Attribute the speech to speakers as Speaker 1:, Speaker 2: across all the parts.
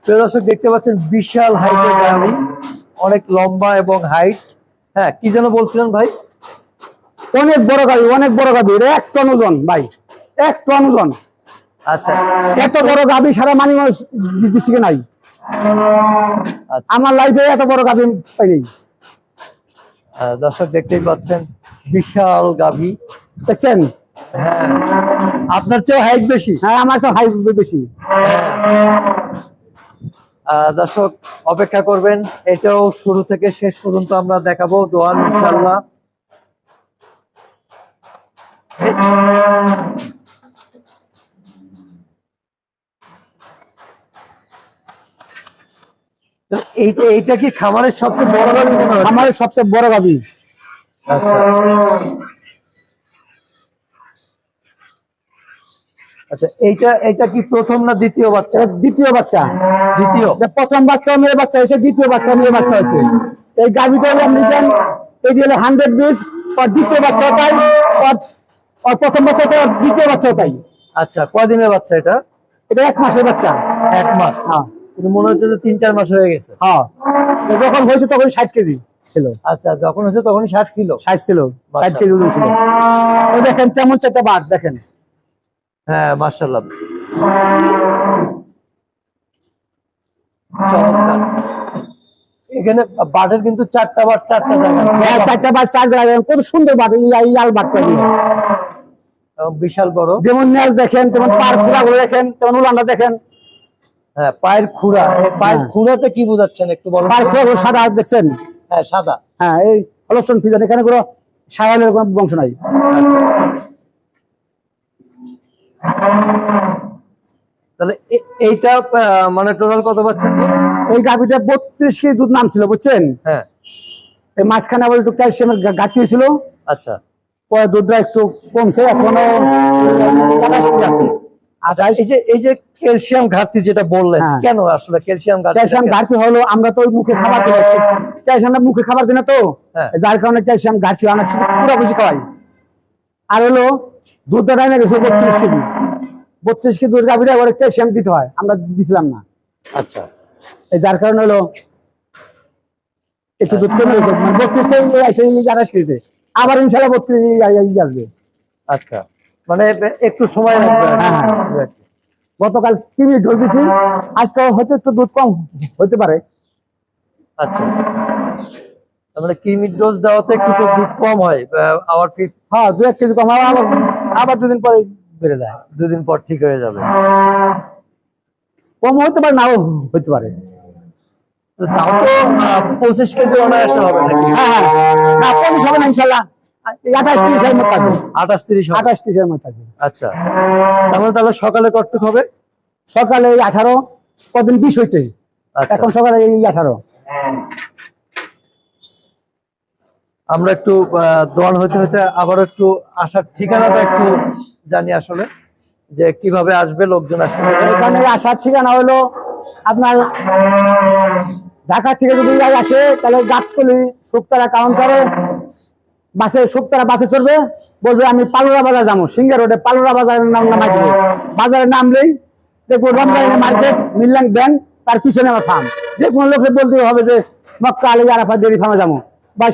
Speaker 1: প্রিয় দর্শক দেখতে পাচ্ছেন বিশাল হাইটের গাড়ি, অনেক লম্বা এবং হাইট। হ্যাঁ, কি যেন বলছিলেন ভাই?
Speaker 2: অনেক বড় গাড়ি, অনেক বড় গাড়ি, 1 টন ওজন ভাই, 1 টন ওজন।
Speaker 1: আচ্ছা,
Speaker 2: এত বড় গাড়ি সারা মানিগঞ্জ ডিস্ট্রিক্টে নাই। আমার লাইফে এত বড় গাড়ি পাইনি।
Speaker 1: দর্শক দেখতেই পাচ্ছেন বিশাল গাভী,
Speaker 2: দেখছেন?
Speaker 1: হ্যাঁ, আপনার চেয়ে হাইট বেশি।
Speaker 2: হ্যাঁ, আমার চেয়ে হাইট বেশি।
Speaker 1: দর্শক অপেক্ষা করবেন, এটাও শুরু থেকে শেষ পর্যন্ত আমরা দেখাবো দোয়ান ইনশাআল্লাহ। এইটা কি খামারের সবচেয়ে বড় গাভী মনে হয়?
Speaker 2: খামারের সবচেয়ে বড় গাভী।
Speaker 1: আচ্ছা আচ্ছা, এইটা কি প্রথম না দ্বিতীয় বাচ্চা?
Speaker 2: দ্বিতীয় বাচ্চা।
Speaker 1: দ্বিতীয়।
Speaker 2: প্রথম বাচ্চা মেয়ে বাচ্চা হয়েছে, দ্বিতীয় বাচ্চা মেয়ে বাচ্চা হয়েছে। এই গাভীটা আমেরিকান, এটি হলো 100 বীজ। আর দ্বিতীয় বাচ্চা তাই, আর প্রথম বাচ্চা তাই, দ্বিতীয় বাচ্চা তাই।
Speaker 1: আচ্ছা, কয়দিনের বাচ্চা এটা?
Speaker 2: এটা 1 মাসের বাচ্চা।
Speaker 1: 1 মাস?
Speaker 2: হ্যাঁ,
Speaker 1: কিন্তু মনে হচ্ছে যে 3-4 মাস হয়ে গেছে।
Speaker 2: হ্যাঁ, যখন হয়েছে তখন 60 কেজি ছিল।
Speaker 1: আচ্ছা, যখন হয়েছে তখন 60 ছিল?
Speaker 2: 60 ছিল, 60 কেজি ওজন ছিল। ওই দেখেন তেমন 4টা বাট দেখেন।
Speaker 1: হ্যাঁ, মাশাআল্লাহ, চমৎকার। এখানে বাটের কিন্তু 4টা বাট 4টা জায়গা।
Speaker 2: হ্যাঁ, 4টা বাট 4 জায়গায়। কত সুন্দর বাট, এই লাল বাট পাই।
Speaker 1: বিশাল বড়।
Speaker 2: যেমন নেজ দেখেন, তেমন পার খুঁড়া গুলো দেখেন, তেমন উলানটা দেখেন।
Speaker 1: হ্যাঁ, পায়ের খুঁড়া। পায়ের খুঁড়াতে কি বোঝাচ্ছেন একটু বলেন?
Speaker 2: পায়ের খুঁড়া গুলো সাদা দেখছেন?
Speaker 1: হ্যাঁ, সাদা।
Speaker 2: হ্যাঁ, এই অলসন ফিজান, এখানে কোনো সায়ালের কোনো বংশ নাই।
Speaker 1: তাহলে এইটা মানে টোটাল কত পাচ্ছেন দুধ?
Speaker 2: এই গাভীটা 32 কেজি দুধ নামছিল, বুঝছেন?
Speaker 1: হ্যাঁ।
Speaker 2: এই মাঝখানে আবার একটু ক্যালসিয়ামের ঘাটতি হয়েছিল।
Speaker 1: আচ্ছা,
Speaker 2: পরে দুধটা একটু কমছে, এখনো 28 কেজি আছে।
Speaker 1: আচ্ছা, এই যে ক্যালসিয়াম ঘাটতি যেটা বললেন, কেন আসলে ক্যালসিয়াম ঘাটতি?
Speaker 2: ক্যালসিয়াম ঘাটতি হলো আমরা তো ওই মুখে খাবার দিই, ক্যালসিয়ামটা মুখে খাবার দিই না তো, যার কারণে ক্যালসিয়াম ঘাটতি অনেক পুরো বেশি খাওয়াই। আর হলো দুধটা টাইমে গেছে 32 কেজি। 32 কেজি দুধ গাভীরা ওরা ক্যালসিয়াম দিতে হয়, আমরা দিছিলাম না।
Speaker 1: আচ্ছা,
Speaker 2: এই যার কারণে হলো একটু দুধ কমে গেছে, মানে 32 থেকে আইসে 28 কেজিতে। আবার ইনশাআল্লাহ 32 আসবে।
Speaker 1: আচ্ছা, মানে একটু সময় লাগবে।
Speaker 2: হ্যাঁ, গতকাল কিমি ডোজ দিছি, আজকে হয়তো একটু দুধ কম হতে পারে।
Speaker 1: আচ্ছা, তাহলে কিমির ডোজ দেওয়াতে একটু তো দুধ কম হয়। আবার
Speaker 2: হ্যাঁ, 2-1 কেজি কম, আবার 2 দিন পরে বেড়ে যায়।
Speaker 1: 2 দিন পর ঠিক হয়ে যাবে।
Speaker 2: কম হতে পারে, নাও হতে পারে।
Speaker 1: তাও তো 25 কেজি অনায়াসে হবে নাকি?
Speaker 2: হ্যাঁ, না 25 হবে না ইনশাআল্লাহ, 28-30 এর মধ্যে থাকবে।
Speaker 1: 28-30
Speaker 2: এর মধ্যে থাকবে।
Speaker 1: আচ্ছা, তাহলে সকালে কতটুকু হবে?
Speaker 2: সকালে 18, কদিন 20 হয়েছে, এখন সকালে 18।
Speaker 1: আমরা একটু দোয়ান হইতে হইতে আবার একটু আসার ঠিকানাটা একটু জানি আসলে, যে কিভাবে আসবে লোকজন আসলে।
Speaker 2: এখানে আসার ঠিকানা হলো আপনার ঢাকা থেকে যদি আসে তাহলে গাবতলী শুকতারা কাউন্টারে শুকতারা বাসে চড়বে, বলবে আমি পালুরা বাজার যাবো, সিঙ্গা রোডে পালুরা বাজারের নাম নামাই দেবে। বাজারে নামলেই দেখবো রমজানি মার্কেট, মিল্লান ব্যাংক, তার পিছনে আমার ফার্ম। যে কোনো লোকে বলতে হবে যে মক্কা আলী আরাফাত ডেয়ারি ফার্মে যাবো, বা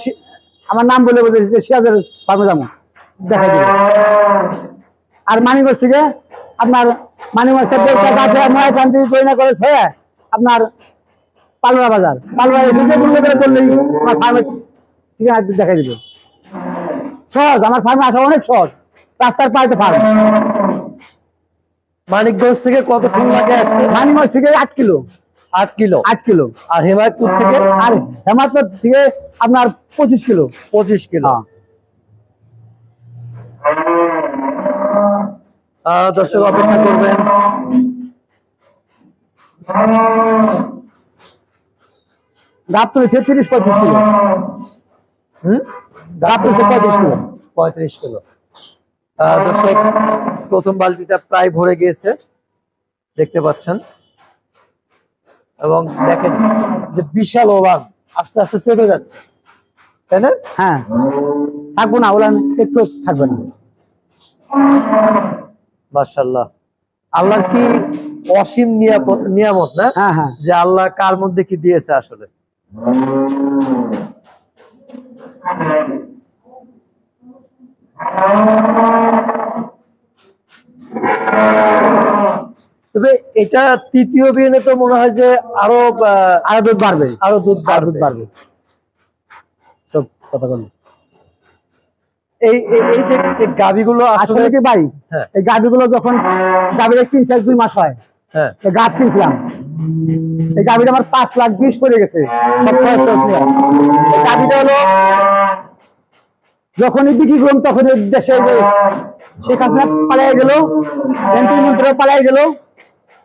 Speaker 2: আমার নাম বলে বলতে সিরাজের ফার্মে যাবো, দেখা দিবে। আর মানিগঞ্জ থেকে আপনার মানিগঞ্জ থেকে মহাকান্তি জয়না করে ছয় আপনার পালুরা বাজার, পালুরা এসে যে কোনো লোকের বললেই আমার ফার্মের ঠিকানা দেখাই দিবে। সহজ, আমার ফার্মে আসা অনেক সহজ, রাস্তার পাড়ে ফার্ম।
Speaker 1: মানিকগঞ্জ থেকে কতক্ষণ লাগে আসতে?
Speaker 2: মানিগঞ্জ থেকে 8 কিলো।
Speaker 1: 8 কিলো?
Speaker 2: 8 কিলো।
Speaker 1: আর হেমায়তপুর থেকে?
Speaker 2: আর হেমায়তপুর থেকে আপনার 25 কিলো।
Speaker 1: 25 কিলো। দর্শক অপেক্ষা করবেন।
Speaker 2: গাবতলী থেকে 30-35 কিলো। গাবতলী থেকে 35 কিলো।
Speaker 1: 35 কিলো। দর্শক প্রথম বালতিটা প্রায় ভরে গিয়েছে, দেখতে পাচ্ছেন। এবং দেখেন যে বিশাল ওলান আস্তে আস্তে চেপে যাচ্ছে, তাই না?
Speaker 2: হ্যাঁ, থাকবো না, ওলান একটু থাকবে না।
Speaker 1: মাশাআল্লাহ, আল্লাহর কি অসীম নিয়ামত না,
Speaker 2: হ্যাঁ হ্যাঁ
Speaker 1: যে আল্লাহ কার মধ্যে কি দিয়েছে আসলে। তবে এটা তৃতীয় বিয়ানে তো মনে হয় যে আরো
Speaker 2: আরো দুধ বাড়বে,
Speaker 1: আরো দুধ
Speaker 2: আরো দুধ
Speaker 1: বাড়বে।
Speaker 2: বাড়বে। সব কথা বলুন।
Speaker 1: এই যে গাভীগুলো
Speaker 2: আসলে কি ভাই,
Speaker 1: হ্যাঁ
Speaker 2: এই গাভীগুলো যখন গাভীরা কিনছে 2 মাস হয়,
Speaker 1: হ্যাঁ
Speaker 2: এই গাভ কিনছিলাম, এই গাভীটা আমার 5,20,000 পড়ে গেছে সব খরচ টরচ নিয়ে। এই গাভীটা হলো যখনই বিক্রি করলাম তখনই দেশে শেখ হাসিনা পালিয়ে গেল, এমপি মন্ত্রী পালিয়ে গেল,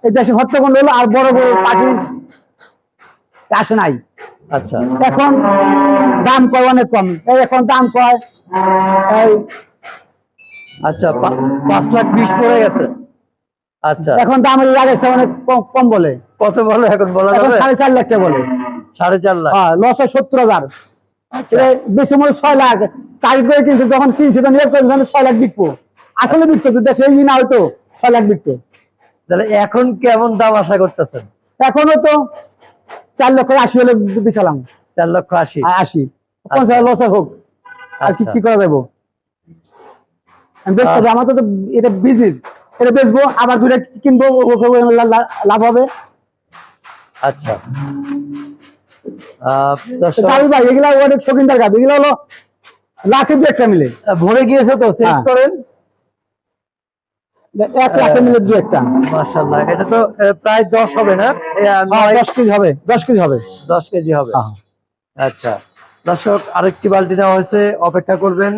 Speaker 2: এই দেশে হত্যাকাণ্ড হলো, আর বড় বড় পার্টি আসে নাই।
Speaker 1: আচ্ছা
Speaker 2: এখন দাম কয় অনেক কম, এই এখন দাম কয় এই
Speaker 1: আচ্ছা 5,20,000 পড়ে গেছে। আচ্ছা
Speaker 2: এখন দাম লাগে অনেক কম বলে,
Speaker 1: কত বলে এখন বলা
Speaker 2: এখন
Speaker 1: যাবে?
Speaker 2: 4.5 লাখ টাকা বলে।
Speaker 1: 4.5 লাখ।
Speaker 2: হ্যাঁ, লস হয় 70,000।
Speaker 1: আচ্ছা।
Speaker 2: এটা বেশি মনে 6 লাখ টার্গেট করে কিনছে, যখন কিনছে তখন নিয়োগ করেছে 6 লাখ বিকবো, আসলে বিকতো যদি দেশে ই না হয়তো 6 লাখ বিকতো।
Speaker 1: তাহলে এখন কেমন দাম আশা করতেছেন?
Speaker 2: এখনো তো 4,80,000 হলে বিছালাম,
Speaker 1: 4,80,000।
Speaker 2: 80 50 লস হোক, আর কি
Speaker 1: আচ্ছা।
Speaker 2: কি করা যাবো, বেচতে হবে। আমার তো এটা বিজনেস, এটা বেচবো আবার 2টা কিনবো, লাভ হবে।
Speaker 1: আচ্ছা দর্শক,
Speaker 2: গাড়ি ভাই এগুলা অনেক শৌখিনদার গাড়ি, এগুলো হলো লাখে 2-1টা মিলে,
Speaker 1: ভরে গিয়েছে তো চেঞ্জ
Speaker 2: হ্যাঁ।
Speaker 1: করেন।
Speaker 2: 1 লাখে মিলে 2-1টা।
Speaker 1: মাশাআল্লাহ, এটা তো প্রায় 10 হবে না?
Speaker 2: 10 কেজি হবে, 10 কেজি হবে।
Speaker 1: 10 কেজি হবে।
Speaker 2: হ্যাঁ।
Speaker 1: আচ্ছা দর্শক, আরেকটি বালতি নেওয়া হয়েছে, অপেক্ষা করবেন।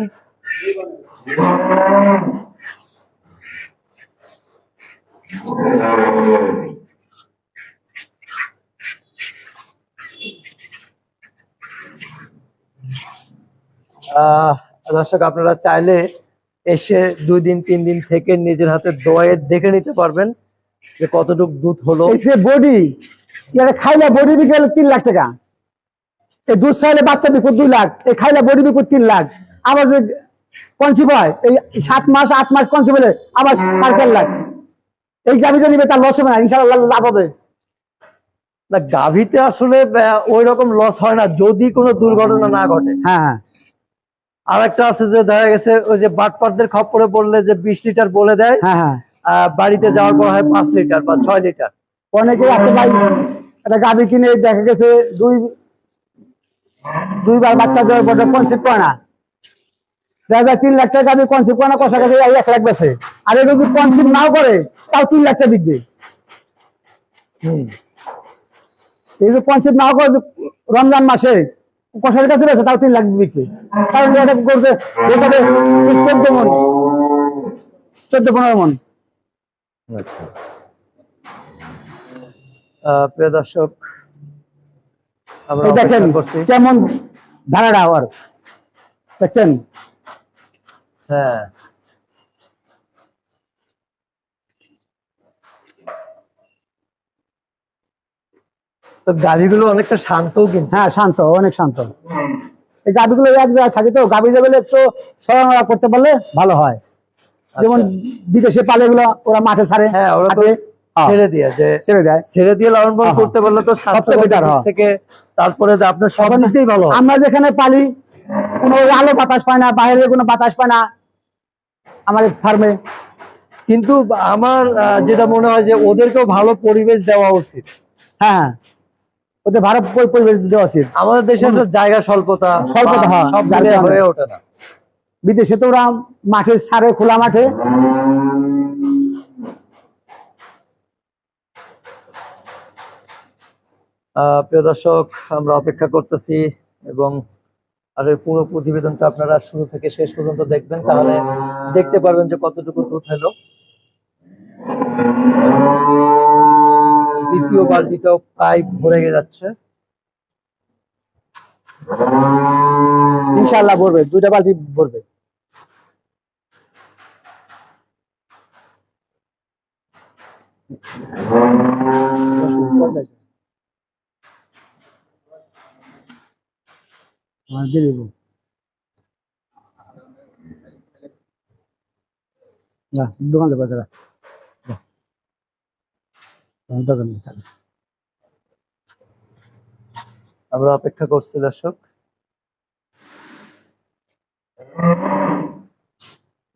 Speaker 1: দর্শক, আপনারা চাইলে এসে 2 দিন 3 দিন থেকে নিজের হাতে দোয়ে দেখে নিতে পারবেন যে কতটুকু দুধ হলো।
Speaker 2: এই যে বডি, এটা খাইলে বডি বিকেল 3 লাখ টাকা, এই দুধ চাইলে বাচ্চা বিকো 2 লাখ, এই খাইলে বডি বিকো 3 লাখ। আবার যে কনসিভ হয় এই 7 মাস 8 মাস কনসিভ হলে আবার 4.5 লাখ। এই গাভী যে নিবে তার লস হবে না, ইনশাআল্লাহ লাভ হবে।
Speaker 1: না, গাভীতে আসলে ওই রকম লস হয় না যদি কোনো দুর্ঘটনা না ঘটে।
Speaker 2: হ্যাঁ হ্যাঁ,
Speaker 1: আর একটা আছে যে দেখা গেছে ওই যে বাটপারদের খপ্পরে পড়লে যে 20 লিটার বলে দেয়,
Speaker 2: হ্যাঁ হ্যাঁ,
Speaker 1: বাড়িতে যাওয়ার পর হয় 5 লিটার বা 6 লিটার।
Speaker 2: অনেকে আছে ভাই, একটা গাভী কিনে দেখা গেছে দুইবার বাচ্চা দেওয়ার পর কনসিভ করে না, দেখা যায় 3 লাখ টাকা গাভী কনসিভ করে না, কষা কাছে 1 লাখ বেছে। আর এটা যদি কনসিভ নাও করে তাও 3 লাখ টাকা বিকবে। এই যে কনসিভ নাও করে রমজান মাসে কষার কাছে বেছে তাও 3 লাখ বিকবে, কারণ এটা করতে বেচাবে 14 মন 14-15 মন।
Speaker 1: প্রিয় দর্শক, আমরা
Speaker 2: এই দেখেন
Speaker 1: অপেক্ষা করছি।
Speaker 2: কেমন ধারাটা আবার দেখছেন।
Speaker 1: হ্যাঁ, তো গাড়িগুলো অনেকটা শান্তও কিন্তু।
Speaker 2: হ্যাঁ শান্ত, অনেক শান্ত। এই গাভীগুলো এক জায়গায় থাকে তো, গাভী যেগুলো একটু সরানোরা করতে পারলে ভালো হয়। যেমন বিদেশে পালে গুলো ওরা মাঠে ছাড়ে,
Speaker 1: হ্যাঁ, ওরা তো
Speaker 2: হাটে,
Speaker 1: ছেড়ে দিয়ে যে
Speaker 2: ছেড়ে দেয়,
Speaker 1: ছেড়ে দিয়ে লালন পালন
Speaker 2: হ্যাঁ,
Speaker 1: করতে পারলে তো স্বাস্থ্য
Speaker 2: সবচেয়ে better, হ্যাঁ।
Speaker 1: থেকে তারপরে আপনার সব
Speaker 2: এখন
Speaker 1: দিক দিয়েই ভালো হয়।
Speaker 2: আমরা যেখানে পালি কোনো আলো বাতাস পায় না, বাইরে কোনো বাতাস পায় না আমার ফার্মে।
Speaker 1: কিন্তু আমার যেটা মনে হয় যে ওদেরকেও ভালো পরিবেশ দেওয়া উচিত।
Speaker 2: হ্যাঁ, ওদের ভালো পরিবেশ দেওয়া উচিত।
Speaker 1: আমাদের দেশে আসলে জায়গা স্বল্পতা,
Speaker 2: হ্যাঁ,
Speaker 1: সব
Speaker 2: যার
Speaker 1: মিলিয়ে
Speaker 2: কারণে।
Speaker 1: হয়ে ওঠে না।
Speaker 2: বিদেশে তো ওরা মাঠে ছাড়ে, খোলা মাঠে।
Speaker 1: প্রিয় দর্শক, আমরা অপেক্ষা করতেছি এবং আর এই পুরো প্রতিবেদনটা আপনারা শুরু থেকে শেষ পর্যন্ত দেখবেন, তাহলে দেখতে পারবেন যে কতটুকু দুধ হলো। দ্বিতীয় বালতিটাও প্রায় ভরে যাচ্ছে।
Speaker 2: ইনশাআল্লাহ ভরবে, 2টা বালতি ভরবে। দিয়ে দেবো না, দোকান দেবো দাদা। দরকার নেই তাহলে।
Speaker 1: আমরা অপেক্ষা করছি দর্শক।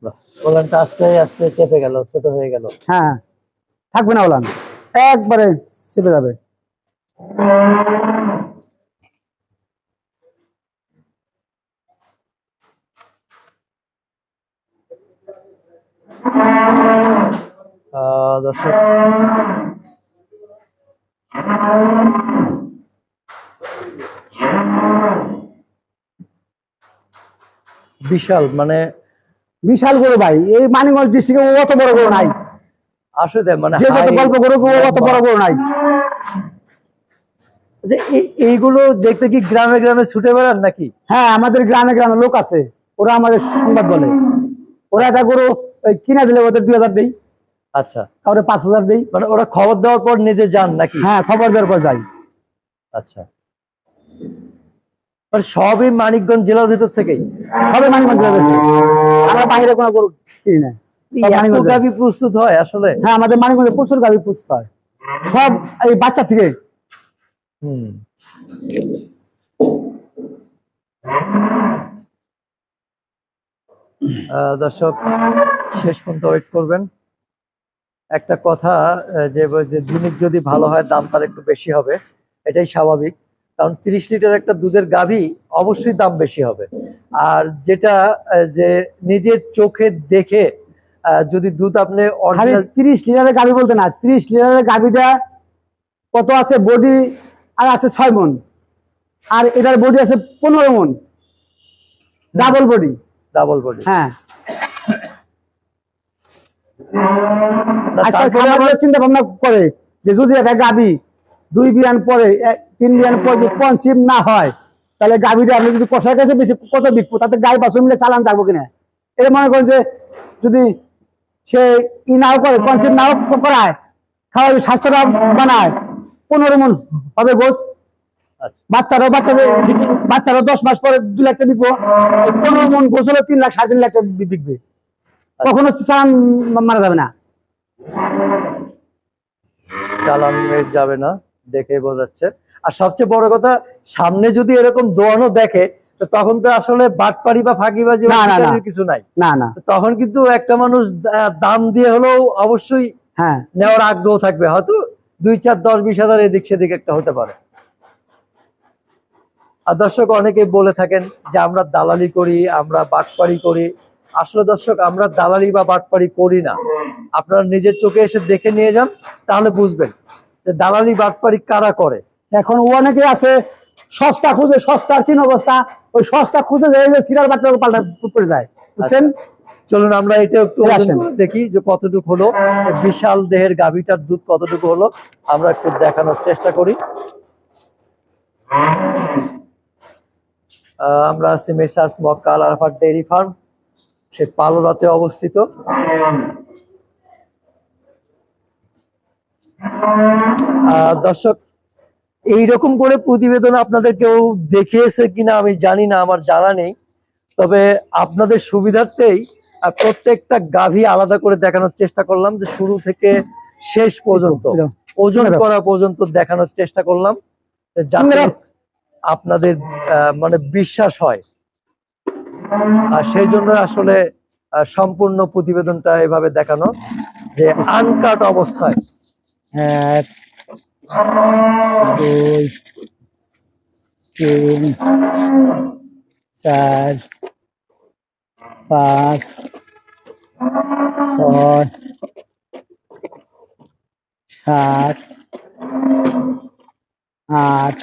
Speaker 1: বাহ, ওলানটা আস্তে আস্তে চেপে গেল, ছোট হয়ে গেল।
Speaker 2: হ্যাঁ, থাকবে না ওলান, একবারে চেপে যাবে।
Speaker 1: দর্শক, বিশাল মানে
Speaker 2: বিশাল গরু ভাই, এই মানিকগঞ্জ ডিস্ট্রিক্টে অত বড় গরু নাই।
Speaker 1: আসলে মানে
Speaker 2: যে যত
Speaker 1: high
Speaker 2: গল্প গরু অত বড় গরু নাই।
Speaker 1: যে এইগুলো দেখতে কি গ্রামে গ্রামে ছুটে বেড়ান নাকি?
Speaker 2: হ্যাঁ, আমাদের গ্রামে গ্রামে লোক আছে, ওরা আমাদের সংবাদ বলে। ওরা একটা গরু কিনা দিলে ওদের 2000 দেই,
Speaker 1: আচ্ছা,
Speaker 2: ওরা 5000 দেই।
Speaker 1: মানে ওরা খবর দেওয়ার পর নিজে যান নাকি?
Speaker 2: হ্যাঁ, খবর দেওয়ার পর যাই।
Speaker 1: আচ্ছা, মানে সবই মানিকগঞ্জ জেলার ভিতর থেকেই?
Speaker 2: সবাই মানিকগঞ্জ জেলার ভিতরে। আমরা বাইরে কোনো গরু কিনি না, সব
Speaker 1: এত
Speaker 2: মানিকগঞ্জে।
Speaker 1: গাভী প্রস্তুত হয় আসলে?
Speaker 2: হ্যাঁ, আমাদের মানিকগঞ্জে প্রচুর গাভী প্রস্তুত হয়, সব এই বাচ্চা থেকে।
Speaker 1: হুম। দর্শক, শেষ পর্যন্ত ওয়েট করবেন। একটা কথা, যে জিনিস যদি ভালো হয় দাম তার একটু বেশি হবে, এটাই স্বাভাবিক। কারণ 30 লিটার একটা দুধের গাভী অবশ্যই দাম বেশি হবে। আর যেটা যে নিজের চোখে দেখে যদি দুধ আপনি
Speaker 2: খালি
Speaker 1: অরিজিনাল
Speaker 2: 30 লিটারের গাভী বলতে না, 30 লিটারের গাভীটা কত আছে বডি, আর আছে 6 মন, আর এটার বডি আছে 15 মন, ডাবল বডি।
Speaker 1: Double body.
Speaker 2: হ্যাঁ, আজকাল
Speaker 1: তারপরে
Speaker 2: খামারিরা চিন্তা ভাবনা করে যে যদি একটা গাভী 2 বিয়ান পরে 3 বিয়ান পরে যদি কনসিভ না হয়, তাহলে গাভীটা আপনি যদি কষার কাছে বেশি কত বিকবো, তাতে গাই বাছুর মিলে চালান যাবো কিনা। এটা মনে করেন যে যদি সে নাও করে, কনসিভ নাও করায়, খাওয়া স্বাস্থ্যটা বানায়, 15 মন হবে গোছ। বাচ্চারা 10 মাস পরে 2 লাখ টাকা বিকবো, 15 মন গোছ হলে 3 লাখ 3.5 লাখ টাকা বিকবে। কখনো চালান মারা যাবে না।
Speaker 1: চালান রেট যাবে না, দেখে বোঝাচ্ছে। আর সবচেয়ে বড় কথা, সামনে যদি এরকম দোয়ানো দেখে, তো তখন তো আসলে বাটপাড়ি বা ফাঁকিবাজি বা চিটারির কিছু নাই।
Speaker 2: না না,
Speaker 1: তখন কিন্তু একটা মানুষ দাম দিয়ে হলেও অবশ্যই
Speaker 2: হ্যাঁ,
Speaker 1: নেওয়ার আগ্রহ থাকবে। হয়তো 2, 4, 10, 20 হাজার এদিক সেদিক একটা হতে পারে। আর দর্শক, অনেকে বলে থাকেন যে আমরা দালালি করি, আমরা বাটপাড়ি করি। আসলে দর্শক, আমরা দালালি বা বাটপাড়ি করি না। আপনারা নিজের চোখে এসে দেখে নিয়ে যান, তাহলে বুঝবেন যে দালালি বাটপাড়ি কারা করে।
Speaker 2: এখন অনেকে আছে সস্তা খুঁজে, সস্তার 3 অবস্থা, ওই সস্তা খুঁজে যায় যে সিরার বাট্টা পাল্টা পড়ে যায়, বুঝছেন?
Speaker 1: চলুন আমরা এটা একটু ওজন করে দেখি যে কতটুকু হলো, বিশাল দেহের গাভীটার দুধ কতটুকু হলো, আমরা একটু দেখানোর চেষ্টা করি। আমরা আছি মেসার্স মক্কা আল আরাফাত ডেইরি ফার্ম, সে পালোরাতে অবস্থিত। দর্শক, এইরকম করে প্রতিবেদন আপনাদের কেউ দেখিয়েছে কিনা আমি জানি না, আমার জানা নেই। তবে আপনাদের সুবিধার্থেই প্রত্যেকটা গাভী আলাদা করে দেখানোর চেষ্টা করলাম, যে শুরু থেকে শেষ পর্যন্ত ওজন করা পর্যন্ত দেখানোর চেষ্টা করলাম, যাতে আপনাদের মানে বিশ্বাস হয়। আর সেই জন্য আসলে সম্পূর্ণ প্রতিবেদনটা এভাবে দেখানো, যে আনকাট অবস্থায়।
Speaker 2: 1, 2, 3, 4, 5, 6, 7, 8,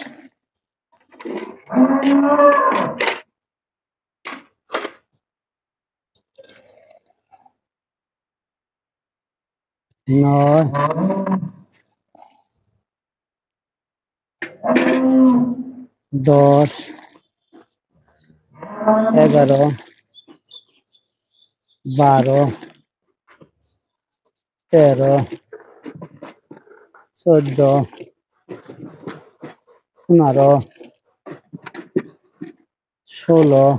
Speaker 2: 9, 10, 11, 12, 13, 14, 15, 16,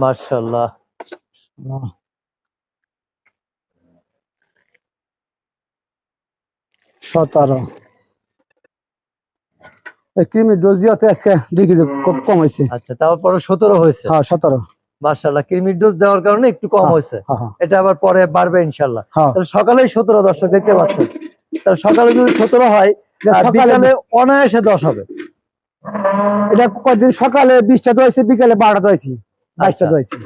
Speaker 1: মাশাআল্লাহ।
Speaker 2: 17, 17 কৃমির ডোজ দিয়ে আজকে 2 কেজি কম হয়েছে।
Speaker 1: আচ্ছা, তারপরে 17 হয়েছে।
Speaker 2: হ্যাঁ 17।
Speaker 1: মাশাআল্লাহ, কৃমির ডোজ দেওয়ার কারণে একটু কম হয়েছে। এটা আবার পরে বাড়বে ইনশাআল্লাহ। তাহলে সকালেই 17 দর্শক দেখতে পাচ্ছেন। তাহলে সকালে যদি 17 হয়, বিকালে অনায়াসে 10 হবে।
Speaker 2: এটা কয়েকদিন সকালে 20টা দোয়াইছি, বিকালে 12টা দোয়াইছি, 22টা দোয়াইছি।